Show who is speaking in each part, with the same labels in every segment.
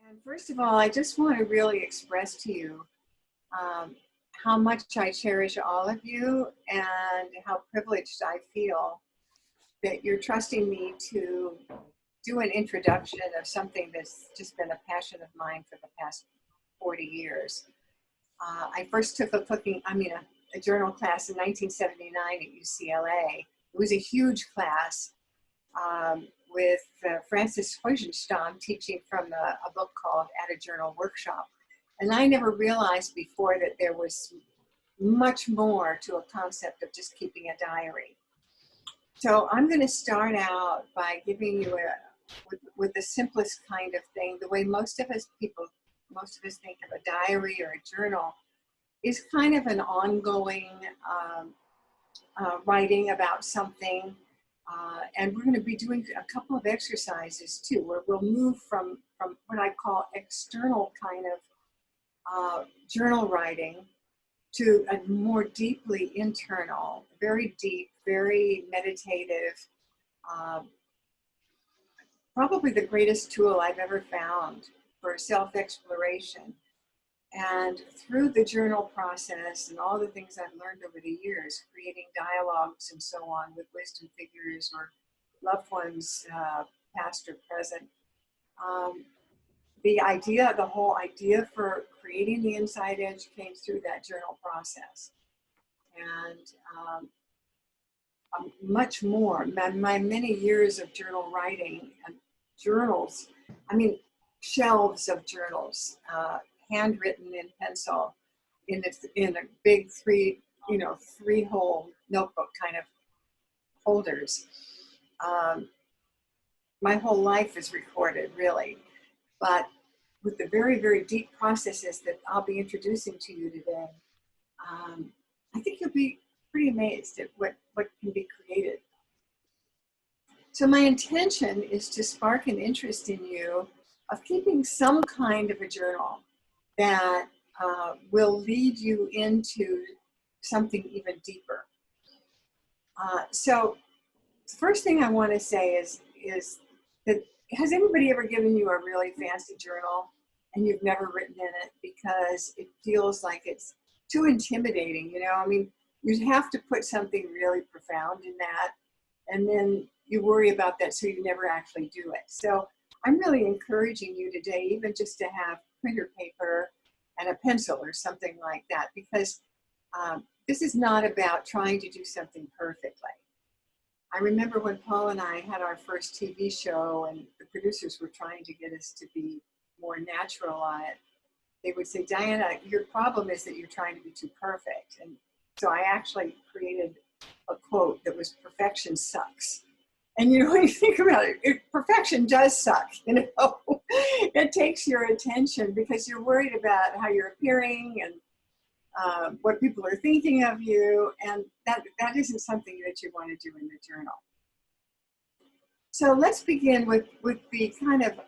Speaker 1: And first of all, I just want to really express to you um, how much I cherish all of you and how privileged I feel that you're trusting me to do an introduction of something that's just been a passion of mine for the past 40 years. I first took a journal class in 1979 at UCLA. It was a huge class with Francis Feuchtenstam teaching from a book called At a Journal Workshop. And I never realized before that there was much more to a concept of just keeping a diary. So I'm going to start out by giving you with the simplest kind of thing, the way most of us think of a diary or a journal is kind of an ongoing writing about something. And we're going to be doing a couple of exercises too, where we'll move from what I call external kind of journal writing to a more deeply internal, very deep, very meditative, probably the greatest tool I've ever found for self-exploration. And through the journal process and all the things I've learned over the years, creating dialogues and so on with wisdom figures or loved ones, past or present, the whole idea for creating the Inside Edge came through that journal process. And much more, my many years of journal writing and journals, shelves of journals, handwritten in pencil in a big three-hole notebook kind of holders. My whole life is recorded, really. But with the very, very deep processes that I'll be introducing to you today, I think you'll be pretty amazed at what can be created. So my intention is to spark an interest in you of keeping some kind of a journal that will lead you into something even deeper. So the first thing I want to say is that, has anybody ever given you a really fancy journal and you've never written in it because it feels like it's too intimidating? You have to put something really profound in that, and then you worry about that, so you never actually do it. So I'm really encouraging you today, even just to have printer paper and a pencil or something like that, because this is not about trying to do something perfectly. I remember when Paul and I had our first TV show and the producers were trying to get us to be more natural on it. They would say, Diana, your problem is that you're trying to be too perfect. And so I actually created a quote that was, perfection sucks. And when you think about it, perfection does suck, It takes your attention because you're worried about how you're appearing and what people are thinking of you, and that isn't something that you want to do in the journal. So let's begin with the kind of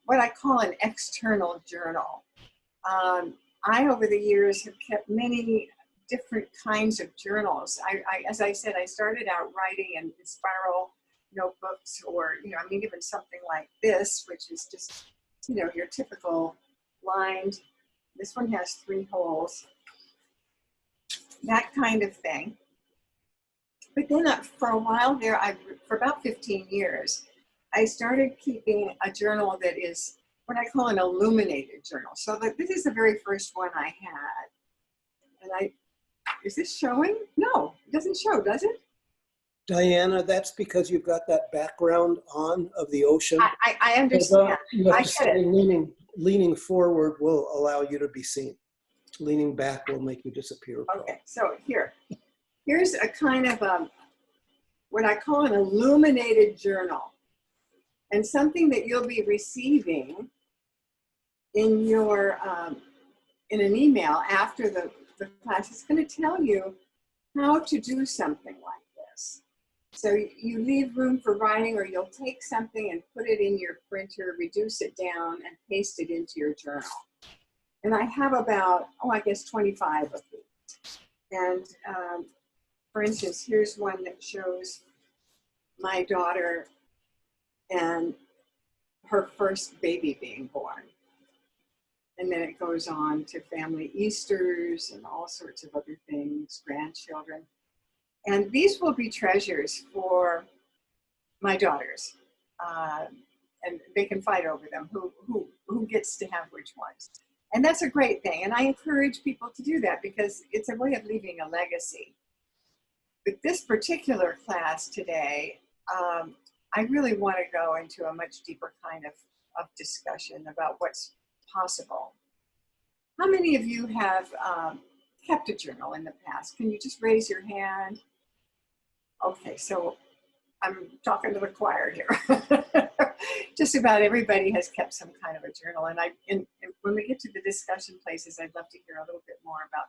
Speaker 1: what I call an external journal. I, over the years, have kept many different kinds of journals. As I said, I started out writing in spiral notebooks, or even something like this, which is just your typical lined. This one has 3 holes. That kind of thing. But then for a while there, for about 15 years, I started keeping a journal that is what I call an illuminated journal. So this is the very first one I had. And is this showing? No, it doesn't show, does it?
Speaker 2: Diana, that's because you've got that background on of the ocean.
Speaker 1: I understand. I get it.
Speaker 2: Leaning forward will allow you to be seen. Leaning back will make you disappear.
Speaker 1: Okay, so here's a kind of what I call an illuminated journal, and something that you'll be receiving in your in an email after the class. Is going to tell you how to do something like this. So you leave room for writing, or you'll take something and put it in your printer, reduce it down, and paste it into your journal. And I have about, I guess 25 of these. And for instance, here's one that shows my daughter and her first baby being born. And then it goes on to family Easters and all sorts of other things, grandchildren. And these will be treasures for my daughters. Uh, and they can fight over them, who gets to have which ones. And that's a great thing. And I encourage people to do that because it's a way of leaving a legacy. But this particular class today, I really want to go into a much deeper kind of discussion about what's possible. How many of you have kept a journal in the past? Can you just raise your hand? Okay, so I'm talking to the choir here. Just about everybody has kept some kind of a journal. And when we get to the discussion places, I'd love to hear a little bit more about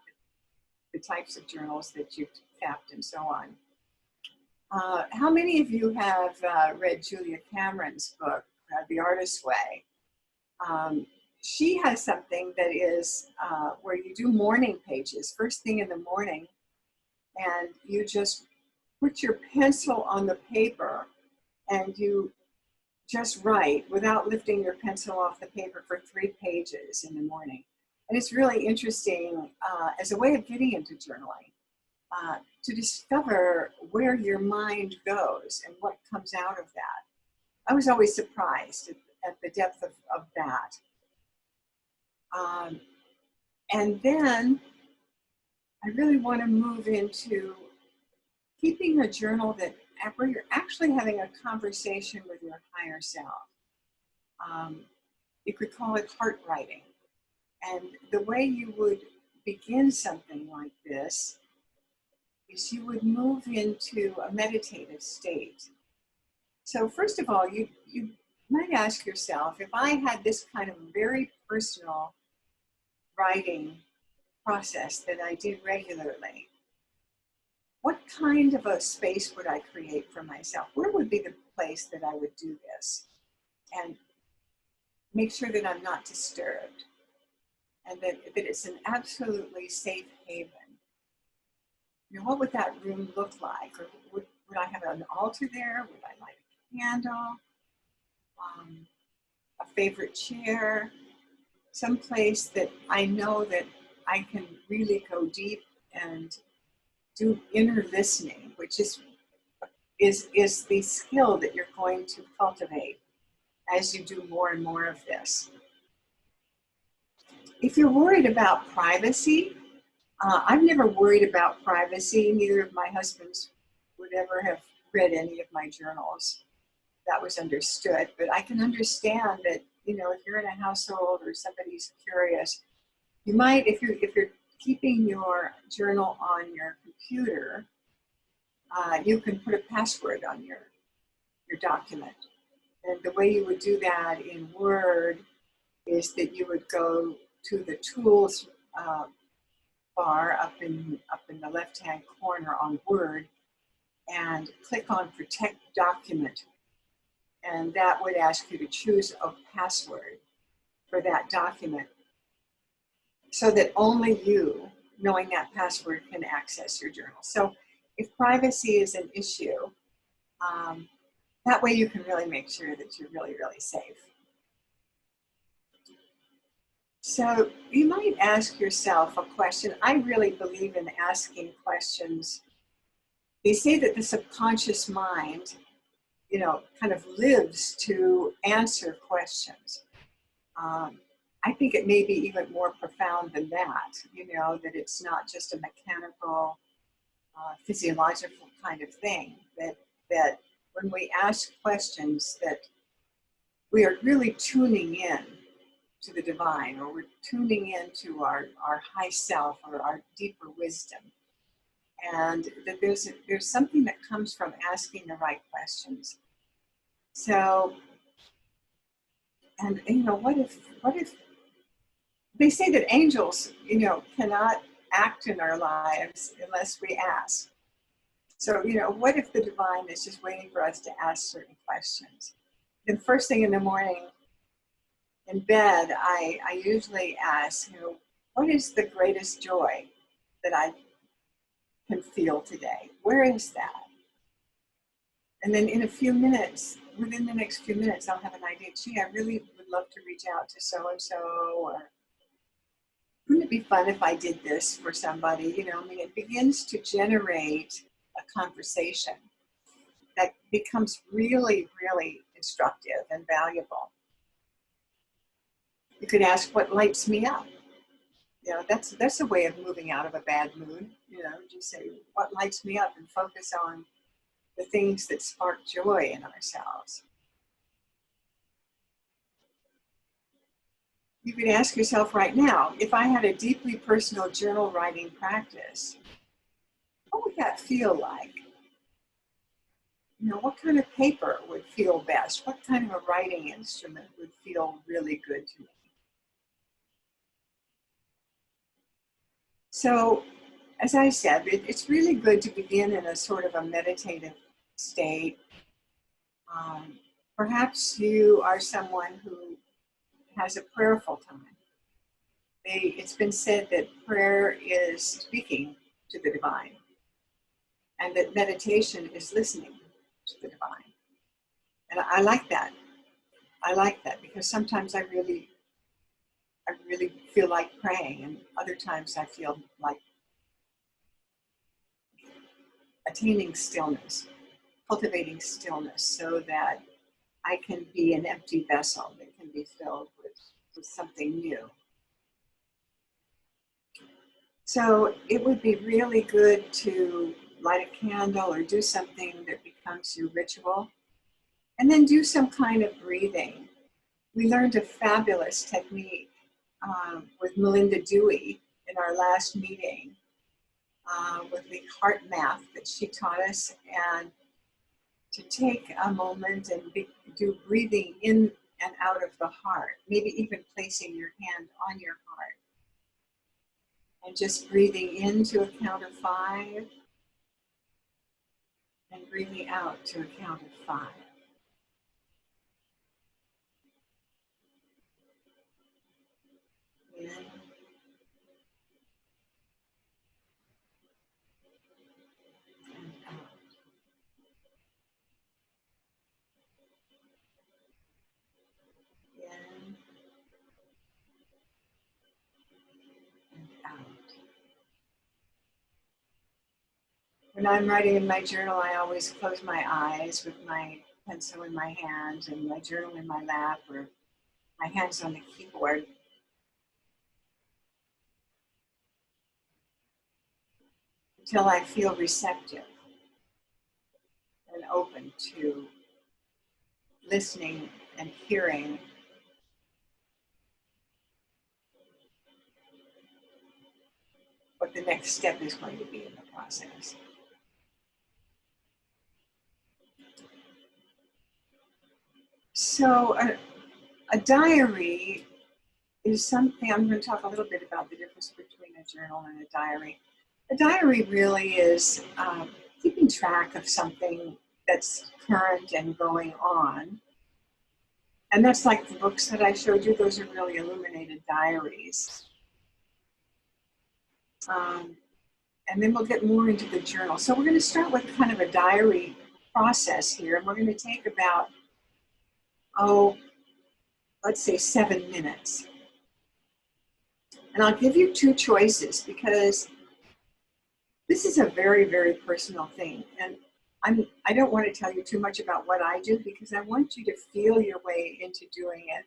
Speaker 1: the types of journals that you've kept and so on. How many of you have read Julia Cameron's book, The Artist's Way? She has something that is where you do morning pages, first thing in the morning, and you just put your pencil on the paper and you just write without lifting your pencil off the paper for 3 pages in the morning. And it's really interesting as a way of getting into journaling to discover where your mind goes and what comes out of that. I was always surprised at the depth of that. And then I really want to move into keeping a journal where you're actually having a conversation with your higher self. You could call it heart writing. And the way you would begin something like this is you would move into a meditative state. So first of all, you might ask yourself, if I had this kind of very personal writing process that I did regularly, what kind of a space would I create for myself? Where would be the place that I would do this? And make sure that I'm not disturbed and that it's an absolutely safe haven. You know, what would that room look like? Or would I have an altar there? Would I light a candle? A favorite chair? Some place that I know that I can really go deep and do inner listening, which is the skill that you're going to cultivate as you do more and more of this. If you're worried about privacy, I've never worried about privacy. Neither of my husbands would ever have read any of my journals. That was understood, but I can understand that, you know, if you're in a household or somebody's curious, you might, if you're keeping your journal on your computer, you can put a password on your document. And the way you would do that in Word is that you would go to the tools bar up in the left-hand corner on Word and click on Protect Document. And that would ask you to choose a password for that document so that only you, knowing that password, can access your journal. So if privacy is an issue, that way you can really make sure that you're really, really safe. So you might ask yourself a question. I really believe in asking questions. They say that the subconscious mind, you know, kind of lives to answer questions. I think it may be even more profound than that, you know, that it's not just a mechanical, physiological kind of thing, that when we ask questions that we are really tuning in to the divine, or we're tuning into our high self or our deeper wisdom. And that there's something that comes from asking the right questions. So, and you know, what if they say that angels, you know, cannot act in our lives unless we ask. So, you know, what if the divine is just waiting for us to ask certain questions? Then first thing in the morning in bed, I usually ask, you know, what is the greatest joy that I can feel today? Where is that? And then in a few minutes, within the next few minutes, I'll have an idea. Gee, I really would love to reach out to so-and-so, or wouldn't it be fun if I did this for somebody? You know, I mean, it begins to generate a conversation that becomes really, really instructive and valuable. You could ask, what lights me up? You know, that's a way of moving out of a bad mood. You know, just say, what lights me up, and focus on the things that spark joy in ourselves. You could ask yourself right now, if I had a deeply personal journal writing practice, what would that feel like? You know, what kind of paper would feel best? What kind of a writing instrument would feel really good to me? So, as I said, it's really good to begin in a sort of a meditative state. Um, Perhaps you are someone who has a prayerful time. It's been said that prayer is speaking to the divine, and that meditation is listening to the divine. And I like that. I like that because sometimes I really feel like praying, and other times I feel like attaining stillness, cultivating stillness, so that I can be an empty vessel that can be filled with something new. So it would be really good to light a candle or do something that becomes your ritual, and then do some kind of breathing. We learned a fabulous technique with Melinda Dewey in our last meeting with the heart math that she taught us, and to take a moment and do breathing in and out of the heart, maybe even placing your hand on your heart and just breathing in to a count of 5 and breathing out to a count of 5. In and out. In and out. When I'm writing in my journal, I always close my eyes with my pencil in my hand and my journal in my lap, or my hands on the keyboard, until I feel receptive and open to listening and hearing what the next step is going to be in the process. So a diary is something, I'm going to talk a little bit about the difference between a journal and a diary. A diary really is keeping track of something that's current and going on. And that's like the books that I showed you, those are really illuminated diaries. And then we'll get more into the journal. So we're going to start with kind of a diary process here, and we're going to take about, let's say 7 minutes. And I'll give you 2 choices because this is a very, very personal thing. And I don't want to tell you too much about what I do, because I want you to feel your way into doing it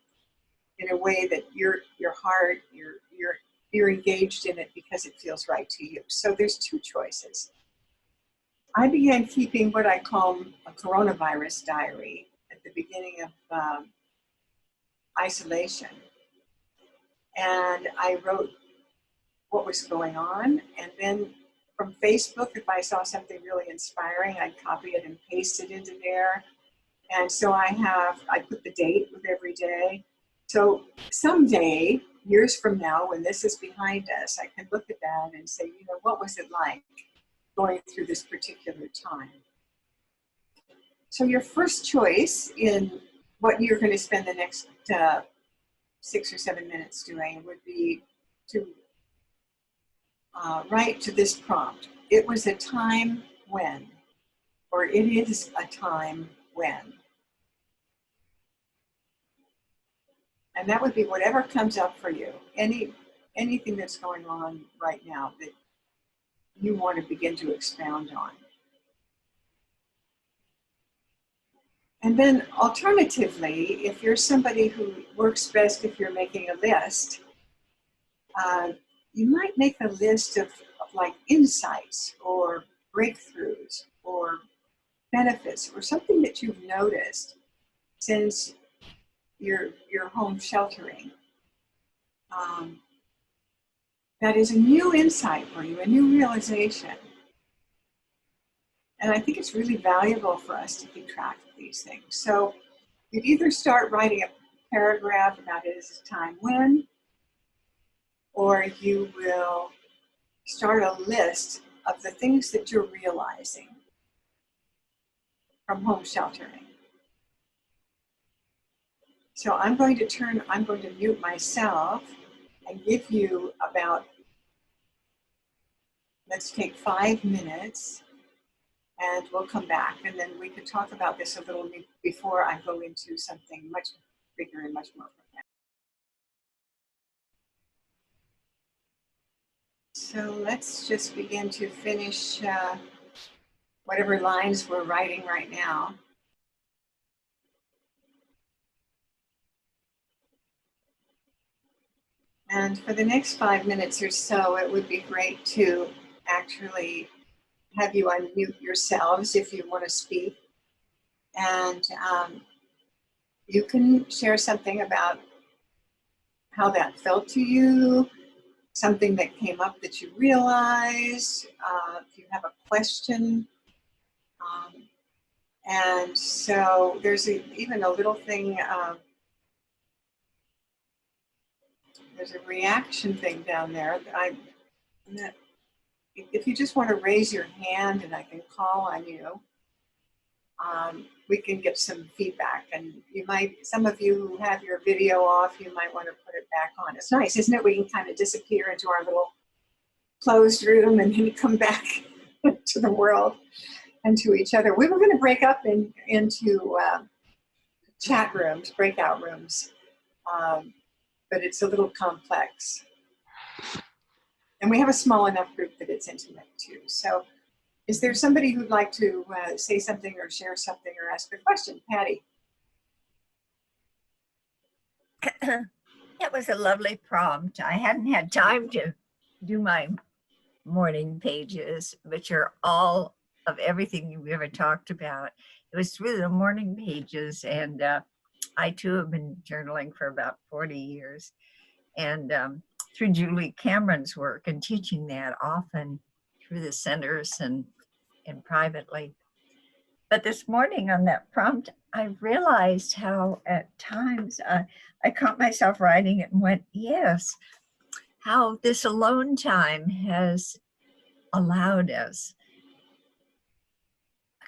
Speaker 1: in a way that your heart, you're engaged in it because it feels right to you. So there's 2 choices. I began keeping what I call a coronavirus diary at the beginning of isolation. And I wrote what was going on. And then from Facebook, if I saw something really inspiring, I'd copy it and paste it into there. And so I put the date with every day. So someday, years from now, when this is behind us, I can look at that and say, you know, what was it like going through this particular time? So your first choice in what you're going to spend the next 6 or 7 minutes doing would be to write to this prompt. It was a time when, or it is a time when. And that would be whatever comes up for you. anything that's going on right now that you want to begin to expound on. And then alternatively, if you're somebody who works best if you're making a list, you might make a list of like insights or breakthroughs or benefits or something that you've noticed since your home sheltering. That is a new insight for you, a new realization. And I think it's really valuable for us to keep track of these things. So you either start writing a paragraph about it as a time when, or you will start a list of the things that you're realizing from home sheltering. So I'm going to mute myself and give you about, let's take 5 minutes, and we'll come back, and then we can talk about this a little before I go into something much bigger and much more profound. So let's just begin to finish whatever lines we're writing right now. And for the next 5 minutes or so, it would be great to actually have you unmute yourselves if you want to speak. And you can share something about how that felt to you, something that came up that you realized, if you have a question. And so there's even a little thing, there's a reaction thing down there. If you just want to raise your hand and I can call on you, we can get some feedback. And you might, some of you who have your video off, you might want to put it back on. It's nice, isn't it? We can kind of disappear into our little closed room and then come back to the world and to each other. We were going to break up into chat rooms, breakout rooms, but it's a little complex. And we have a small enough group that it's intimate too. So is there somebody who'd like to say something or share something or ask a question? Patty.
Speaker 3: That was a lovely prompt. I hadn't had time to do my morning pages, but you're all of everything you've ever talked about. It was through the morning pages, and I too have been journaling for about 40 years. And through Julie Cameron's work and teaching that often through the centers and privately. But this morning on that prompt, I realized how at times I caught myself writing it and went, yes, how this alone time has allowed us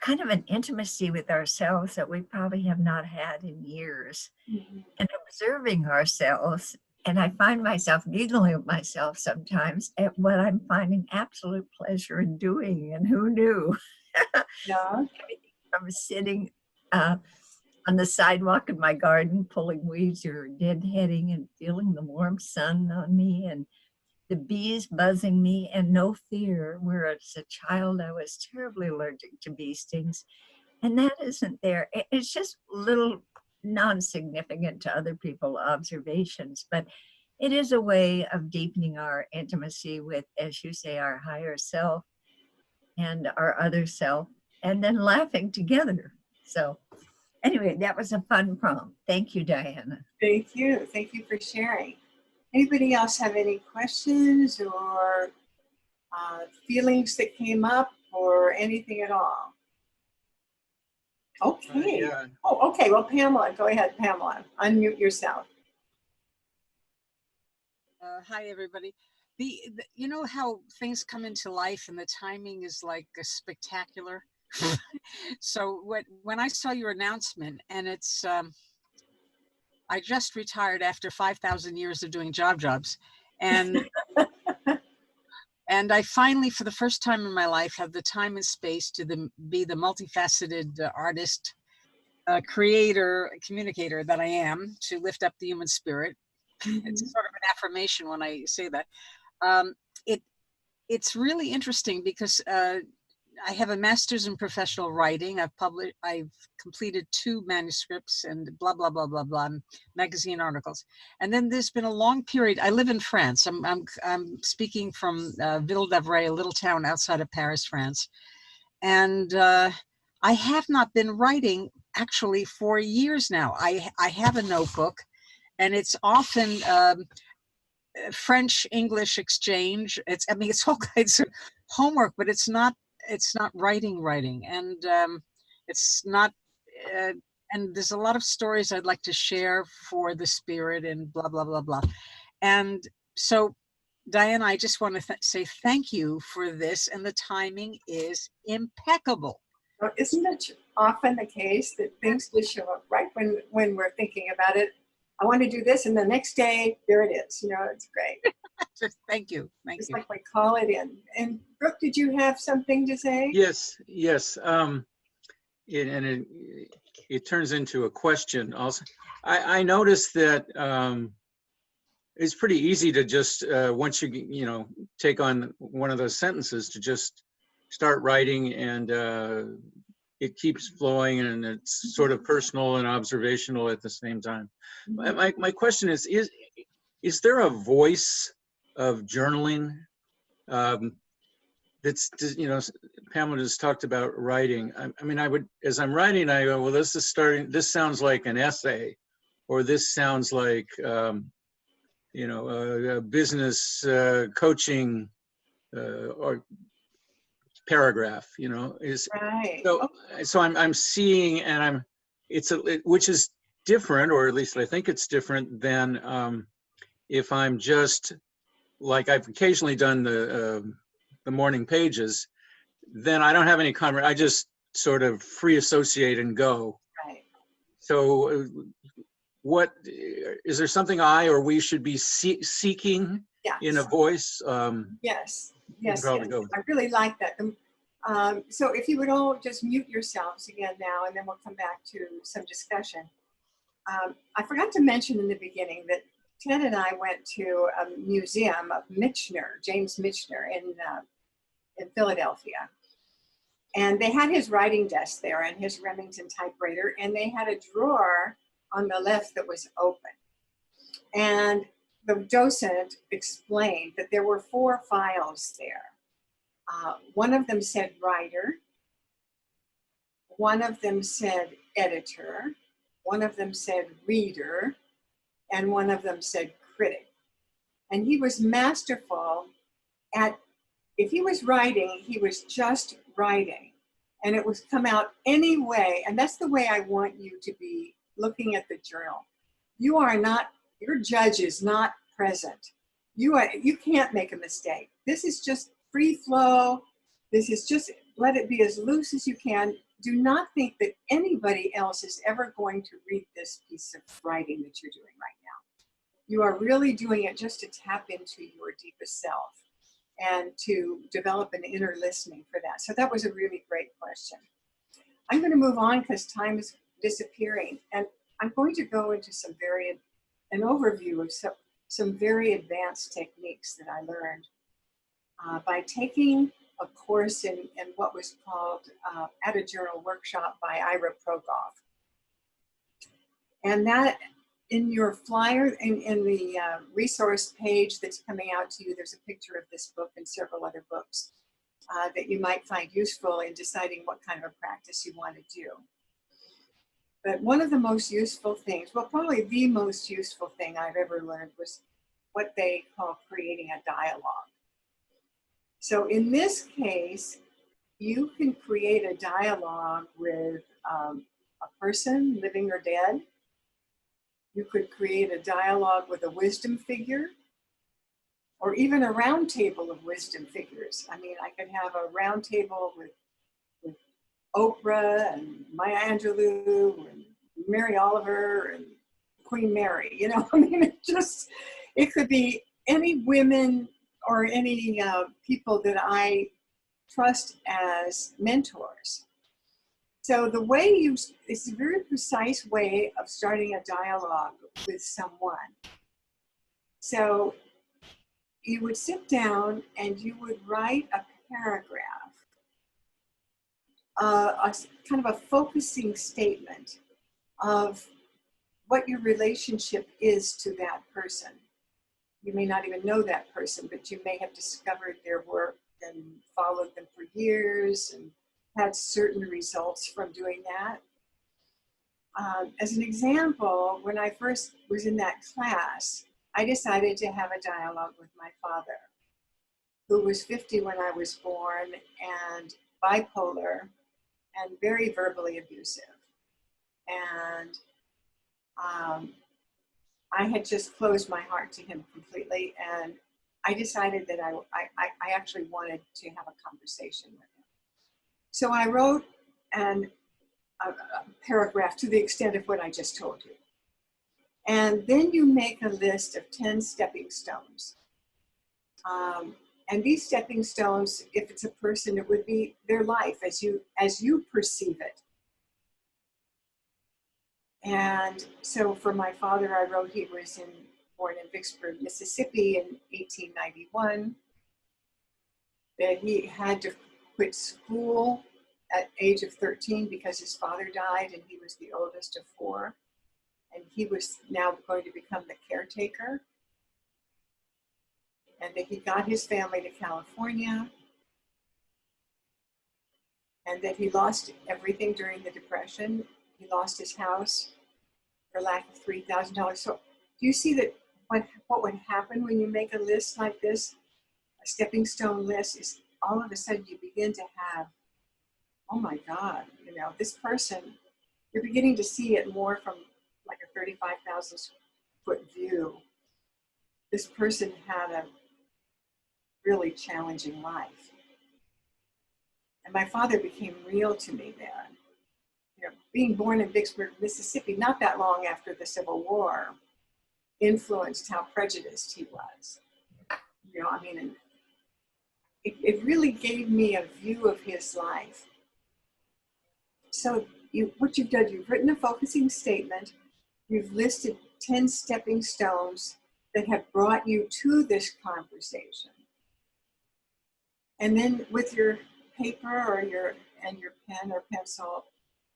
Speaker 3: kind of an intimacy with ourselves that we probably have not had in years. Mm-hmm. And observing ourselves. And I find myself giggling at myself sometimes at what I'm finding absolute pleasure in doing. And who knew?
Speaker 1: Yeah.
Speaker 3: From sitting on the sidewalk in my garden, pulling weeds or deadheading and feeling the warm sun on me and the bees buzzing me and no fear, where as a child I was terribly allergic to bee stings. And that isn't there. It's just little non-significant to other people's observations, but it is a way of deepening our intimacy with, as you say, our higher self and our other self, and then laughing together. So anyway, that was a fun prompt. Thank you, Diana.
Speaker 1: Thank you. Thank you for sharing. Anybody else have any questions or feelings that came up or anything at all? Okay. Yeah. Oh, okay. Well, Pamela, go ahead, Pamela. Unmute yourself.
Speaker 4: Hi, everybody. You know how things come into life and the timing is like spectacular. So when I saw your announcement, and it's I just retired after 5,000 years of doing jobs, and and I finally, for the first time in my life, have the time and space to be the multifaceted artist, creator, communicator that I am, to lift up the human spirit. It's sort of affirmation when I say that. It it's really interesting because I have a master's in professional writing. I've completed 2 manuscripts and blah blah blah blah blah magazine articles. And then there's been a long period. I live in France. I'm speaking from Ville d'Avray, a little town outside of Paris, France. And I have not been writing actually for years now. I have a notebook, and it's often French English exchange. It's all kinds of homework, but it's not writing, and it's not. And there's a lot of stories I'd like to share for the spirit and blah blah blah blah. And so, Diana, I just want to say thank you for this, and the timing is impeccable.
Speaker 1: Well, isn't it often the case that things just show up right when we're thinking about it? I want to do this, and the next day, there it is. You know, it's great.
Speaker 4: Thank you. Thank
Speaker 1: It's
Speaker 4: you.
Speaker 1: like we call it in. And Brooke, did you have something to say?
Speaker 5: Yes, yes. It turns into a question also. I noticed that it's pretty easy to just, once you take on one of those sentences, to just start writing, and it keeps flowing, and it's sort of personal and observational at the same time. My question is there a voice of journaling? That's, Pamela just talked about writing. I mean, as I'm writing, I go, well, this sounds like an essay, or this sounds like, a business coaching or paragraph,
Speaker 1: Right.
Speaker 5: so I'm seeing, and which is different, or at least I think it's different than if I'm just, like I've occasionally done the morning pages, then I don't have any comment. I just sort of free associate and go.
Speaker 1: Right.
Speaker 5: So what, is there something I or we should be seeking
Speaker 1: Yes.
Speaker 5: in a voice?
Speaker 1: Yes.
Speaker 5: You can
Speaker 1: Yes.
Speaker 5: probably
Speaker 1: Yes.
Speaker 5: go with
Speaker 1: I really like that. So if you would all just mute yourselves again now, and then we'll come back to some discussion. I forgot to mention in the beginning that Ted and I went to a museum of Michener, James Michener in Philadelphia. And they had his writing desk there and his Remington typewriter, and they had a drawer on the left that was open. And the docent explained that there were 4 files there. One of them said writer, one of them said editor, one of them said reader, and one of them said critic. And he was masterful at, if he was writing, he was just writing, and it would come out any way. And that's the way I want you to be looking at the journal. Your judge is not present. You can't make a mistake. This is just free flow. This is just, let it be as loose as you can. Do not think that anybody else is ever going to read this piece of writing that you're doing right now. You are really doing it just to tap into your deepest self and to develop an inner listening for that. So that was a really great question. I'm going to move on because time is disappearing, and I'm going to go into an overview of some very advanced techniques that I learned by taking a course in what was called At a Journal Workshop by Ira Progoff. And that, in your flyer, in the resource page that's coming out to you, there's a picture of this book and several other books that you might find useful in deciding what kind of a practice you want to do. But one of the most useful things, well, probably the most useful thing I've ever learned was what they call creating a dialogue. So in this case, you can create a dialogue with a person, living or dead. You could create a dialogue with a wisdom figure, or even a round table of wisdom figures. I mean, I could have a round table with Oprah and Maya Angelou and Mary Oliver and Queen Mary, I mean, it could be any women or any people that I trust as mentors. So the way it's a very precise way of starting a dialogue with someone. So you would sit down and you would write a paragraph, kind of a focusing statement of what your relationship is to that person. You may not even know that person, but you may have discovered their work and followed them for years and had certain results from doing that. As an example, when I first was in that class, I decided to have a dialogue with my father, who was 50 when I was born and bipolar and very verbally abusive. And I had just closed my heart to him completely, and I decided that I actually wanted to have a conversation with him. So I wrote a paragraph to the extent of what I just told you. And then you make a list of 10 stepping stones. And these stepping stones, if it's a person, it would be their life as you perceive it. And so for my father, I wrote he was born in Vicksburg, Mississippi in 1891, that he had to quit school at age of 13 because his father died and he was the oldest of 4. And he was now going to become the caretaker. And that he got his family to California. And that he lost everything during the Depression. He lost his house for lack of $3,000. So do you see that what would happen when you make a list like this, a stepping stone list, is all of a sudden you begin to have, oh my God, this person, you're beginning to see it more from like a 35,000 foot view. This person had a really challenging life. And my father became real to me there. Being born in Vicksburg, Mississippi, not that long after the Civil War, influenced how prejudiced he was. And it really gave me a view of his life. So what you've done, you've written a focusing statement, you've listed 10 stepping stones that have brought you to this conversation. And then with your paper or your pen or pencil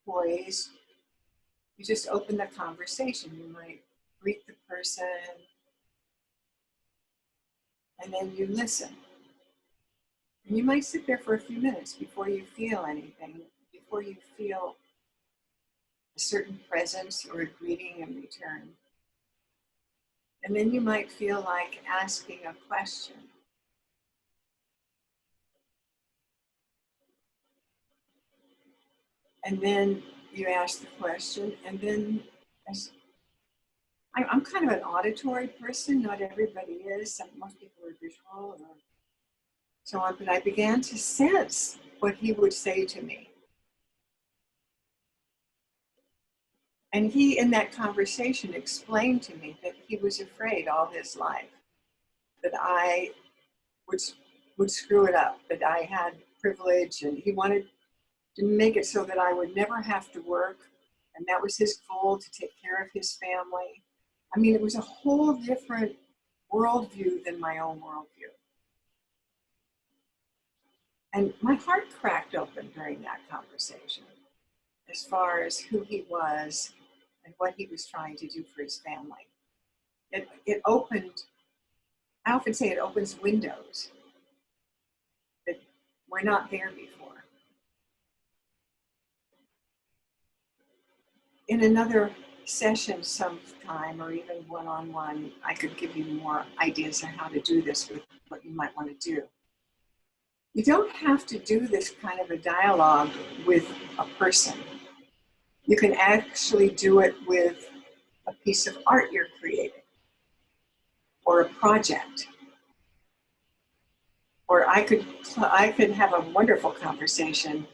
Speaker 1: poised, you just open the conversation. You might greet the person, and then you listen. And you might sit there for a few minutes before you feel anything, before you feel a certain presence or a greeting in return. And then you might feel like asking a question. And then you ask the question, and then I'm kind of an auditory person. Not everybody is. Most people are visual or so on. But I began to sense what he would say to me. And he, in that conversation, explained to me that he was afraid all his life that I would screw it up, that I had privilege, and he wanted to make it so that I would never have to work. And that was his goal, to take care of his family. I mean, it was a whole different worldview than my own worldview. And my heart cracked open during that conversation as far as who he was and what he was trying to do for his family. It opened, I often say it opens windows that were not there before. In another session sometime, or even one-on-one, I could give you more ideas on how to do this with what you might want to do. You don't have to do this kind of a dialogue with a person. You can actually do it with a piece of art you're creating, or a project. Or I could have a wonderful conversation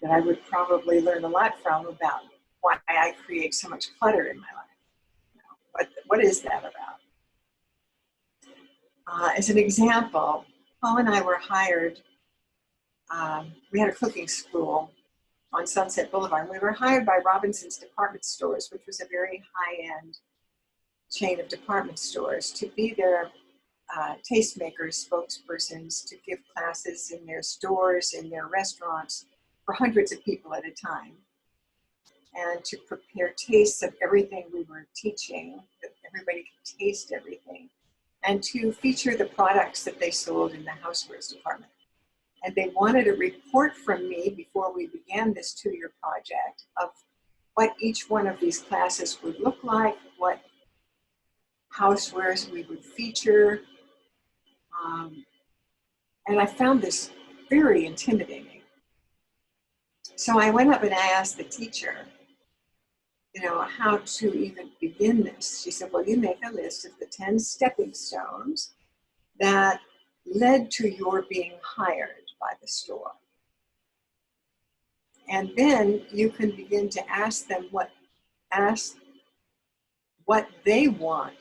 Speaker 1: that I would probably learn a lot from about why I create so much clutter in my life. What is that about? As an example, Paul and I were hired, we had a cooking school on Sunset Boulevard, and we were hired by Robinson's Department Stores, which was a very high-end chain of department stores to be their tastemakers, spokespersons, to give classes in their stores, in their restaurants for hundreds of people at a time, and to prepare tastes of everything we were teaching, that everybody could taste everything, and to feature the products that they sold in the housewares department. And they wanted a report from me before we began this 2-year project of what each one of these classes would look like, what housewares we would feature. And I found this very intimidating. So I went up and I asked the teacher, how to even begin this. She said, well, you make a list of the 10 stepping stones that led to your being hired by the store. And then you can begin to ask them what they want.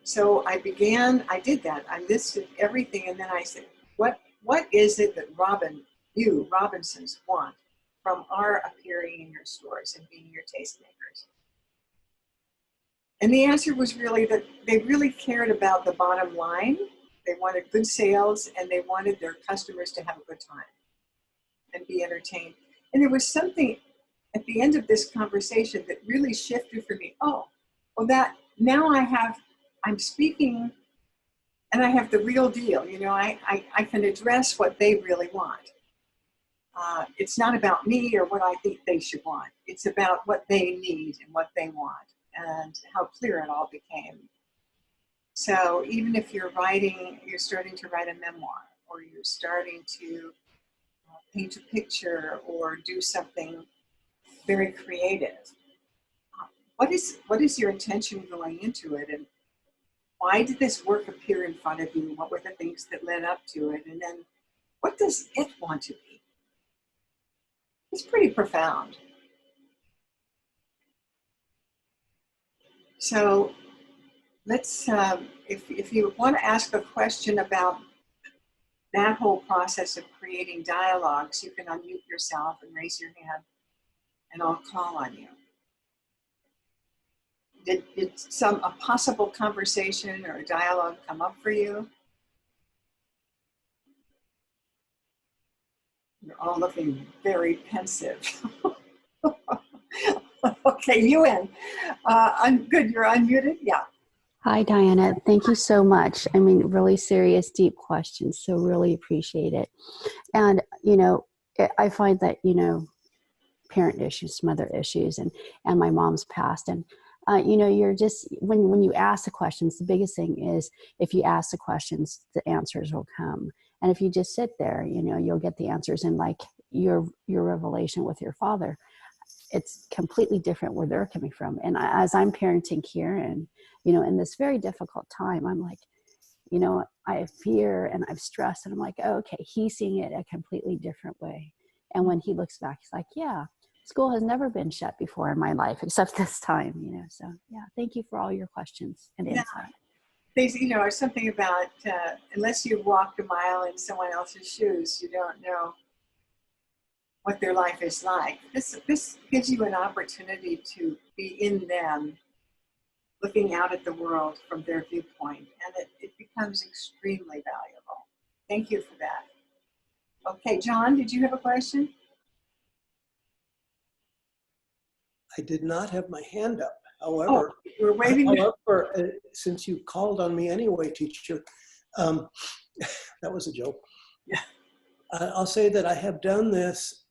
Speaker 1: So I did that. I listed everything, and then I said, what is it that Robinsons want from our appearing in your stores and being your tastemakers? And the answer was really that they really cared about the bottom line. They wanted good sales, and they wanted their customers to have a good time and be entertained. And there was something at the end of this conversation that really shifted for me. Oh, well, that now I'm speaking and I have the real deal. I can address what they really want. It's not about me or what I think they should want. It's about what they need and what they want, and how clear it all became. So even if you're starting to write a memoir, or you're starting to paint a picture or do something very creative, what is your intention going into it? And why did this work appear in front of you? What were the things that led up to it? And then what does it want to be? It's pretty profound. So let's, if you want to ask a question about that whole process of creating dialogues, you can unmute yourself and raise your hand, and I'll call on you. Did a possible conversation or a dialogue come up for you? You're all looking very pensive. Okay, Yuen. I'm good. You're unmuted? Yeah.
Speaker 6: Hi, Diana. Thank you so much. I mean, really serious, deep questions. So really appreciate it. And, I find that, parent issues, mother issues, and my mom's passed. And, you're just, when you ask the questions, the biggest thing is if you ask the questions, the answers will come. And if you just sit there, you'll get the answers. And like your revelation with your father, it's completely different where they're coming from. And as I'm parenting Kieran, in this very difficult time, I'm like, I have fear and I've stressed, and I'm like, oh, okay, he's seeing it a completely different way. And when he looks back, he's like, yeah, school has never been shut before in my life, except this time, so yeah, thank you for all your questions and insight.
Speaker 1: There's something about, unless you've walked a mile in someone else's shoes, you don't know what their life is like. This gives you an opportunity to be in them, looking out at the world from their viewpoint, and it becomes extremely valuable. Thank you for that. Okay, John, did you have a question?
Speaker 2: I did not have my hand up. However,
Speaker 1: we're waiting.
Speaker 2: Since you called on me anyway, teacher, that was a joke.
Speaker 1: Yeah.
Speaker 2: I'll say that I have done this,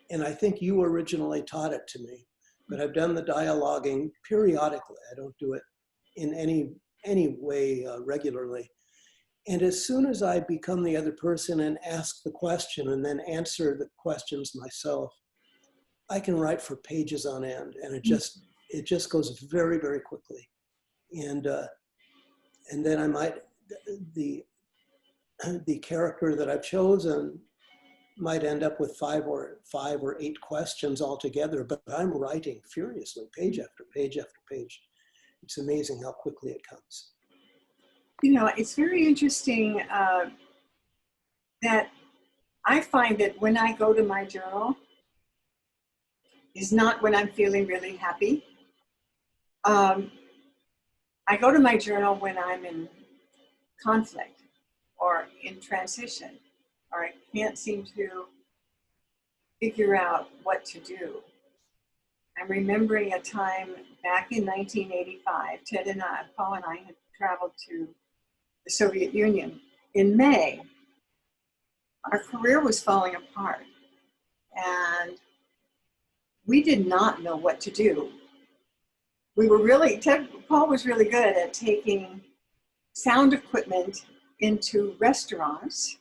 Speaker 2: and I think you originally taught it to me, but I've done the dialoguing periodically. I don't do it in any way regularly. And as soon as I become the other person and ask the question and then answer the questions myself, I can write for pages on end, and it just goes very, very quickly. And then I might, the character that I've chosen might end up with five or 8 questions altogether, but I'm writing furiously, page after page after page. It's amazing how quickly it comes.
Speaker 1: It's very interesting that I find that when I go to my journal is not when I'm feeling really happy. I go to my journal when I'm in conflict or in transition, or I can't seem to figure out what to do. I'm remembering a time back in 1985, Paul and I had traveled to the Soviet Union in May. Our career was falling apart, and we did not know what to do. We were Paul was really good at taking sound equipment into restaurants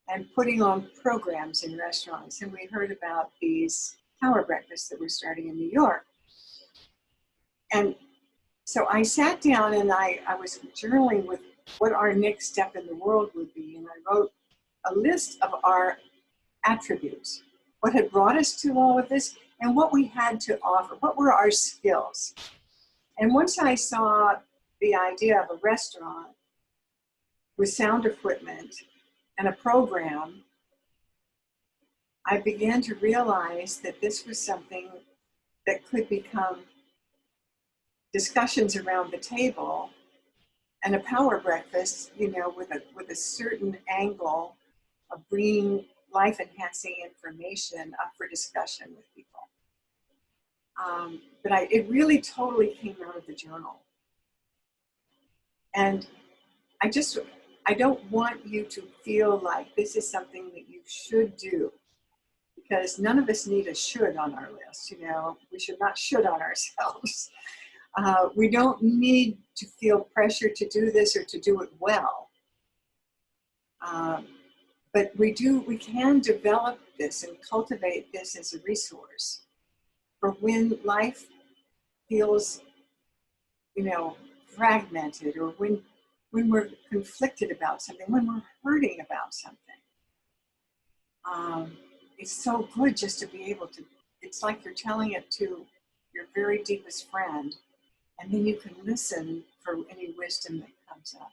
Speaker 1: and putting on programs in restaurants. And we heard about these power breakfasts that were starting in New York. And so I sat down and I was journaling with what our next step in the world would be. And I wrote a list of our attributes, what had brought us to all of this, and what we had to offer, what were our skills. And once I saw the idea of a restaurant with sound equipment and a program, I began to realize that this was something that could become discussions around the table and a power breakfast, with a certain angle of bringing life-enhancing information up for discussion with people. But it really totally came out of the journal. And I don't want you to feel like this is something that you should do, because none of us need a should on our list. We should not should on ourselves. We don't need to feel pressure to do this or to do it well. But we can develop this and cultivate this as a resource for when life feels, fragmented, or when we're conflicted about something, when we're hurting about something. It's so good just to be able to, it's like you're telling it to your very deepest friend, and then you can listen for any wisdom that comes up.